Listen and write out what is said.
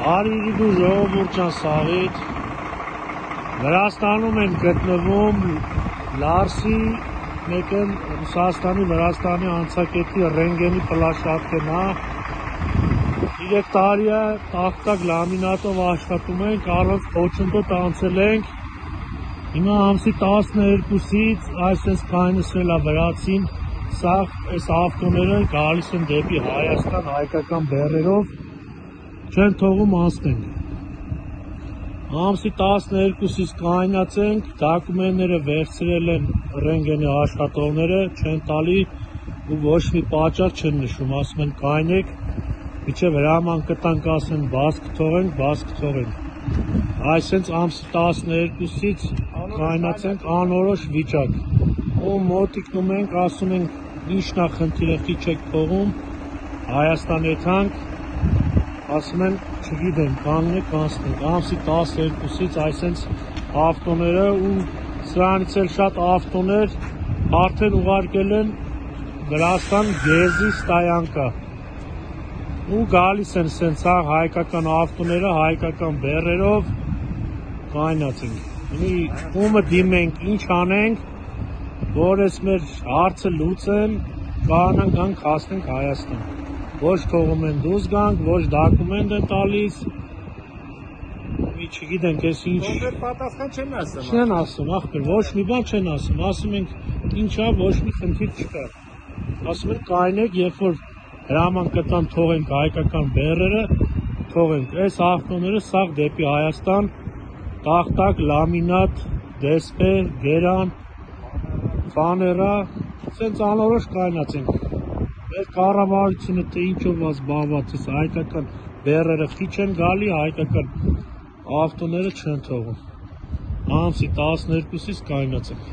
Բարի ժողովուրդ ջան սաղից Վրաստանում են գտնվում Լարսի մեկն Ռուսաստանի Վրաստանի անցակետի ռենգենի պլաշատկն է 3 տարի է տախտակ լամինատով աշխատում ենք առանց խոչընդոտ անցել ենք հիմա ամսի 12-ից այսպես կայնսվել է վրացին սաղ այս ավտոները գալիս են դեպի Հայաստան հայկական բեռերով չեն թողում անցնենք ամսի 12-ից կայնացենք դոկումենտները վերցրել են ռենգենի աշխատողները չեն տալի ու ոչ մի պատճառ չեն նշում ասում են կայնեք մինչև հրաման կտանք ասեն բաց կթողենք այսենց ամսի 12-ից կայնացենք անորոշ վիճակ ու մոտիկնում ենք ասում ենք ինչն է խնդիրը քիչ եք թողում Հայաստան եթանք ասում են չգիտեմ կանգնեք անցնենք ամսի 12-ից այսենց ավտոները ու սրանից էլ շատ ավտոներ արդեն ուղարկել են Վրաստան գեզի ստայանկա ու գալիս են սենց հայկական ավտոները հայկական բեռերով կայնացենք ումը դիմենք ինչ անենք որ ես մեր հարցը լուծեն կարողանանք գանք հասնենք Հայաստան ոչ թողում են դուրս գանք, ոչ դոկումենտ են տալիս մի չգիտենք ես ինչ Կոնկրետ պատասխան չեն ասում Չեն ասում, ախպեր, ոչ մի բան չեն ասում ասում ենք ինչա ոչ մի խնդիր չկա ասում են կայնեք երբ որ հրաման կտան թողենք հայկական բեռերը թողենք այս ավտոները սաղ դեպի Հայաստան տախտակ, լամինատ, դեսպեր, գերան ֆաներա սենց անորոշ կայնացենք մեր կառավարությունը թե ինչով զբաղված է հայկական բեռերը քիչ են գալի հայկական ավտոները չեն թողում ամսի 12-ից կայնացենք